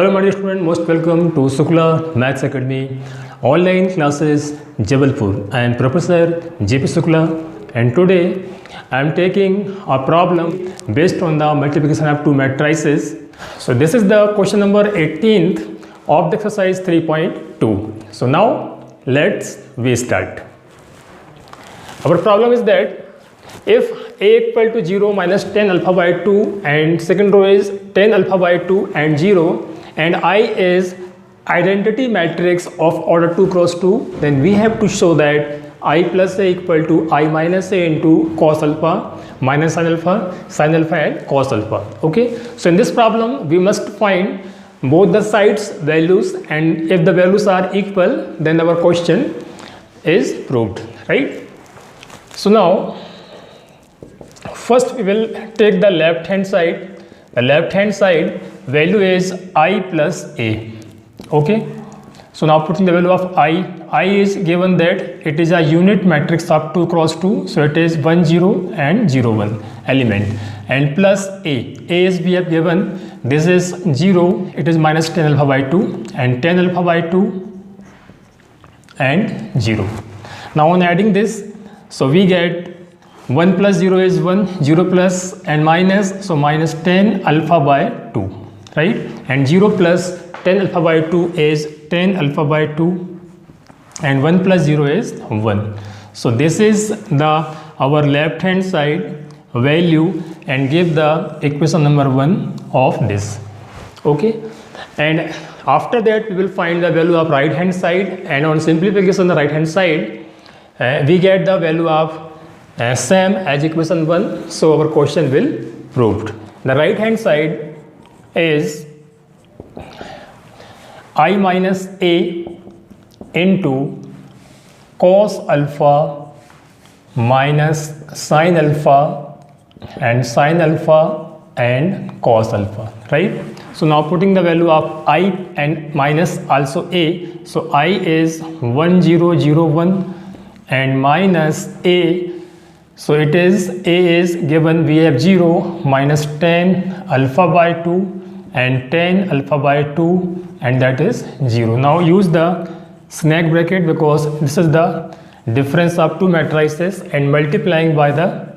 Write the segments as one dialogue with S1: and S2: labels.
S1: Hello my dear student, most welcome to Shukla Maths Academy online classes Jabalpur. I am Professor JP Shukla and today I am taking a problem based on the multiplication of two matrices. So this is the question number 18th of the exercise 3.2. So now we start. Our problem is that if a equal to 0 minus 10 alpha by 2 and second row is 10 alpha by 2 and 0 and I is identity matrix of order 2 cross 2, then we have to show that I plus a equal to I minus a into cos alpha minus sin alpha and cos alpha. Okay, so in this problem we must find both the sides values, and if the values are equal then our question is proved, right? So now first we will take the left hand side. The left hand side value is I plus a. Okay, so now putting the value of I is given that it is a unit matrix of 2 cross 2, so it is 1 0 and 0 1 element, and plus a is we have given, this is 0, it is minus 10 alpha by 2 and 10 alpha by 2 and 0. Now on adding this, so we get 1 plus 0 is 1, 0 plus and minus, so minus 10 alpha by 2, right? And 0 plus 10 alpha by 2 is 10 alpha by 2 and 1 plus 0 is 1. So this is the our left hand side value and give the equation number 1 of this. Okay, and after that we will find the value of right hand side, and on simplification the right hand side we get the value of same as equation 1, so our question will proved. The right hand side is I minus a into cos alpha minus sin alpha and cos alpha, right? So now putting the value of I and minus also a, so I is 1 0 0 1 and minus a, so it is a is given, we have 0 minus 10 alpha by 2 and 10 alpha by 2 and that is 0. Now use the snag bracket because this is the difference of two matrices, and multiplying by the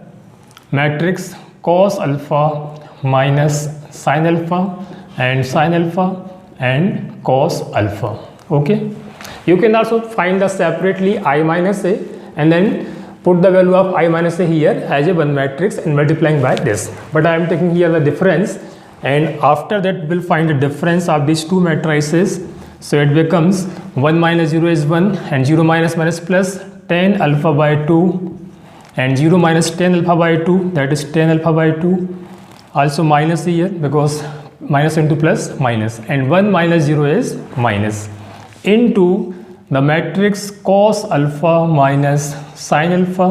S1: matrix cos alpha minus sin alpha and cos alpha. Okay, you can also find the separately I minus a and then put the value of I minus a here as a one matrix and multiplying by this, but I am taking here the difference, and after that we will find the difference of these two matrices. So it becomes 1 minus 0 is 1 and 0 minus minus plus 10 alpha by 2 and 0 minus 10 alpha by 2, that is 10 alpha by 2, also minus here because minus into plus minus, and 1 minus 0 is minus into the matrix cos alpha minus sin alpha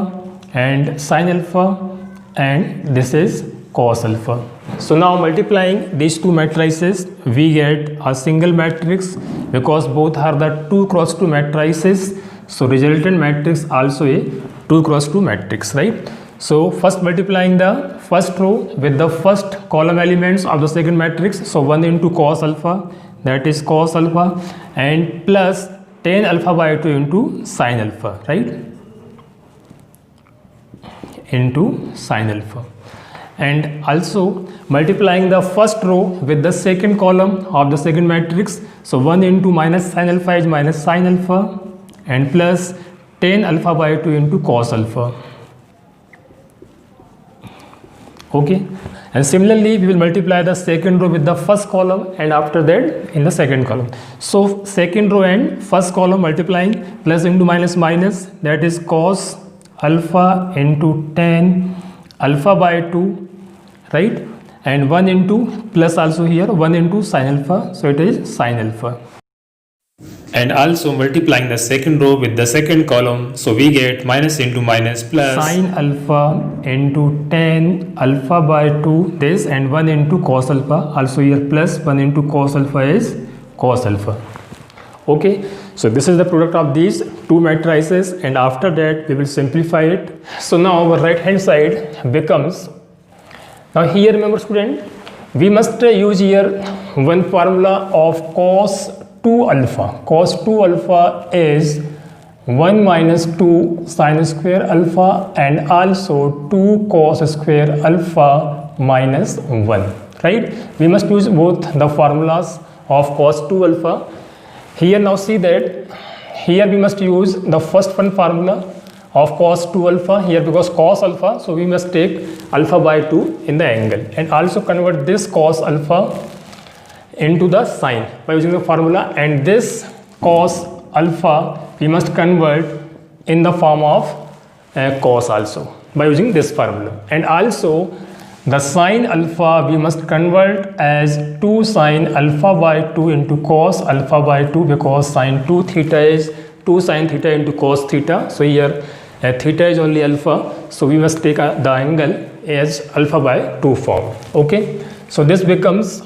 S1: and this is cos alpha. So now multiplying these two matrices we get a single matrix because both are the 2 cross 2 matrices, so resultant matrix also a 2 cross 2 matrix, right? So first multiplying the first row with the first column elements of the second matrix, so 1 into cos alpha, that is cos alpha, and plus 10 alpha by 2 into sin alpha, right? Into sin alpha. And also multiplying the first row with the second column of the second matrix, so 1 into minus sin alpha is minus sin alpha and plus 10 alpha by 2 into cos alpha. Okay, and similarly we will multiply the second row with the first column and after that in the second column. So second row and first column multiplying, plus into minus minus, that is cos alpha into 10 alpha by 2, right? And 1 into plus also here 1 into sin alpha, so it is sin alpha. And also multiplying the second row with the second column, so we get minus into minus plus sin alpha into 10 alpha by 2 this, and 1 into cos alpha, also here plus 1 into cos alpha is cos alpha. Okay, so this is the product of these two matrices, and after that we will simplify it. So now our right hand side becomes, now here remember student, we must use here one formula of cos 2 alpha. Cos 2 alpha is 1 minus 2 sin square alpha and also 2 cos square alpha minus 1, right? We must use both the formulas of cos 2 alpha. Here now see that here we must use the first one formula of cos 2 alpha here, because cos alpha, so we must take alpha by 2 in the angle, and also convert this cos alpha into the sine by using the formula, and this cos alpha we must convert in the form of cos also by using this formula, and also the sine alpha we must convert as 2 sine alpha by 2 into cos alpha by 2, because sine 2 theta is 2 sine theta into cos theta. So here theta is only alpha, so we must take the angle as alpha by 2 form. Okay, so this becomes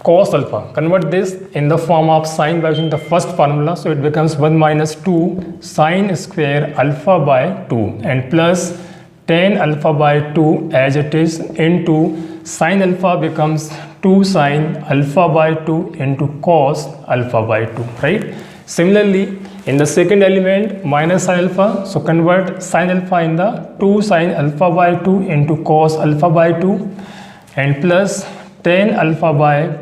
S1: cos alpha. Convert this in the form of sine by using the first formula, so it becomes 1 minus 2 sine square alpha by 2 and plus tan alpha by 2 as it is into sine alpha becomes 2 sine alpha by 2 into cos alpha by 2, right? Similarly, in the second element minus sine alpha, so convert sine alpha in the 2 sine alpha by 2 into cos alpha by 2 and plus tan alpha by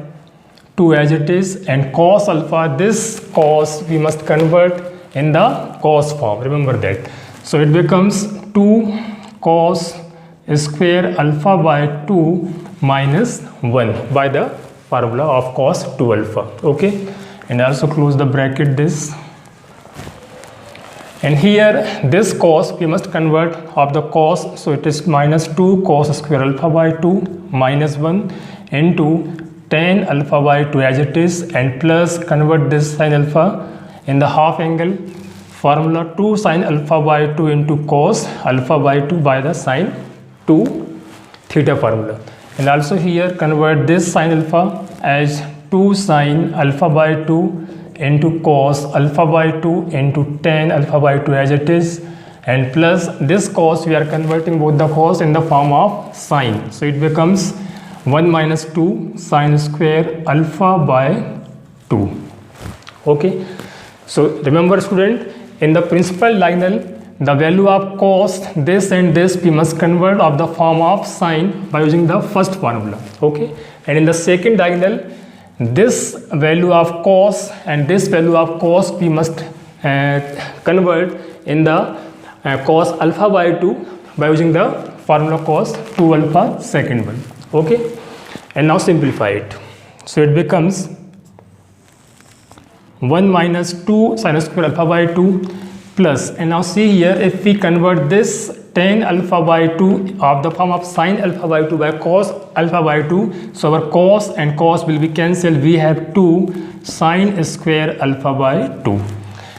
S1: 2 as it is, and cos alpha, this cos we must convert in the cos form, remember that. So it becomes 2 cos square alpha by 2 minus 1 by the formula of cos 2 alpha. Okay, and also close the bracket this, and here this cos we must convert of the cos, so it is minus 2 cos square alpha by 2 minus 1 into tan alpha by 2 as it is, and plus convert this sin alpha in the half angle formula 2 sin alpha by 2 into cos alpha by 2 by the sin 2 theta formula, and also here convert this sin alpha as 2 sin alpha by 2 into cos alpha by 2 into tan alpha by 2 as it is, and plus this cos we are converting both the cos in the form of sine, so it becomes 1 minus 2 sine square alpha by 2. Okay, so remember student, in the principal diagonal the value of cos this and this we must convert of the form of sine by using the first formula. Okay, and in the second diagonal this value of cos and this value of cos we must convert in the cos alpha by 2 by using the formula cos 2 alpha second one. Okay, and now simplify it, so it becomes 1 minus 2 sin square alpha by 2 plus, and now see here if we convert this tan alpha by 2 of the form of sin alpha by 2 by cos alpha by 2, so our cos and cos will be cancelled, we have 2 sin square alpha by 2,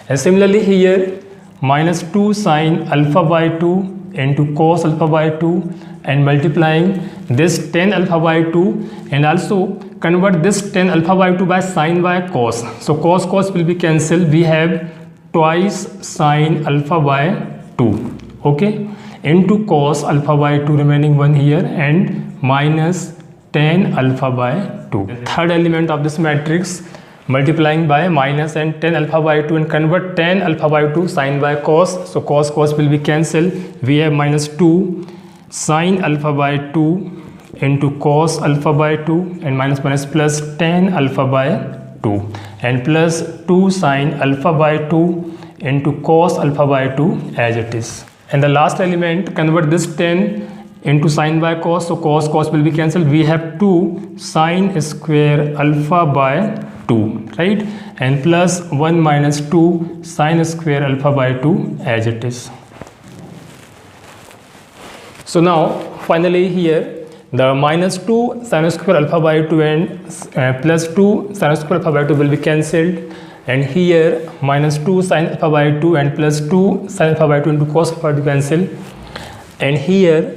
S1: and similarly here minus 2 sin alpha by 2 into cos alpha by 2 and multiplying this tan alpha by 2, and also convert this tan alpha by 2 by sine by cos, so cos will be cancelled, we have twice sine alpha by 2, okay, into cos alpha by 2 remaining one here, and minus tan alpha by 2. The third element of this matrix multiplying by minus and tan alpha by 2 and convert tan alpha by 2 sine by cos, so cos will be cancelled, we have minus 2 sine alpha by 2 into cos alpha by 2 and minus plus tan alpha by 2 and plus 2 sine alpha by 2 into cos alpha by 2 as it is, and the last element convert this tan into sine by cos, so cos will be cancelled, we have 2 sine square alpha by 2, right, and plus 1 minus 2 sine square alpha by 2 as it is. So now finally here the minus 2 sin square alpha by 2 and plus 2 sin square alpha by 2 will be cancelled, and here minus 2 sin alpha by 2 and plus 2 sin alpha by 2 into cos alpha by 2 cancel, and here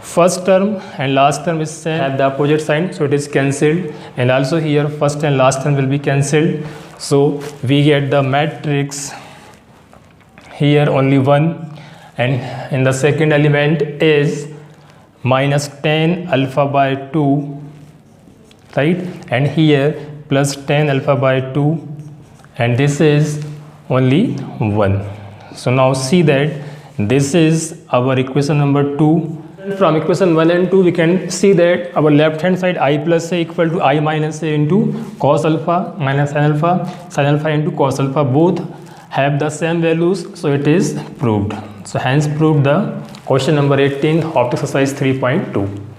S1: first term and last term is have the opposite sign, so it is cancelled, and also here first and last term will be cancelled, so we get the matrix here only 1, and in the second element is minus tan alpha by 2, right, and here plus tan alpha by 2, and this is only 1. So now see that this is our equation number 2. From equation 1 and 2 we can see that our left hand side I plus a equal to I minus a into cos alpha minus sin alpha into cos alpha, both have the same values, so it is proved. So hence proved the question number 18 of exercise 3.2.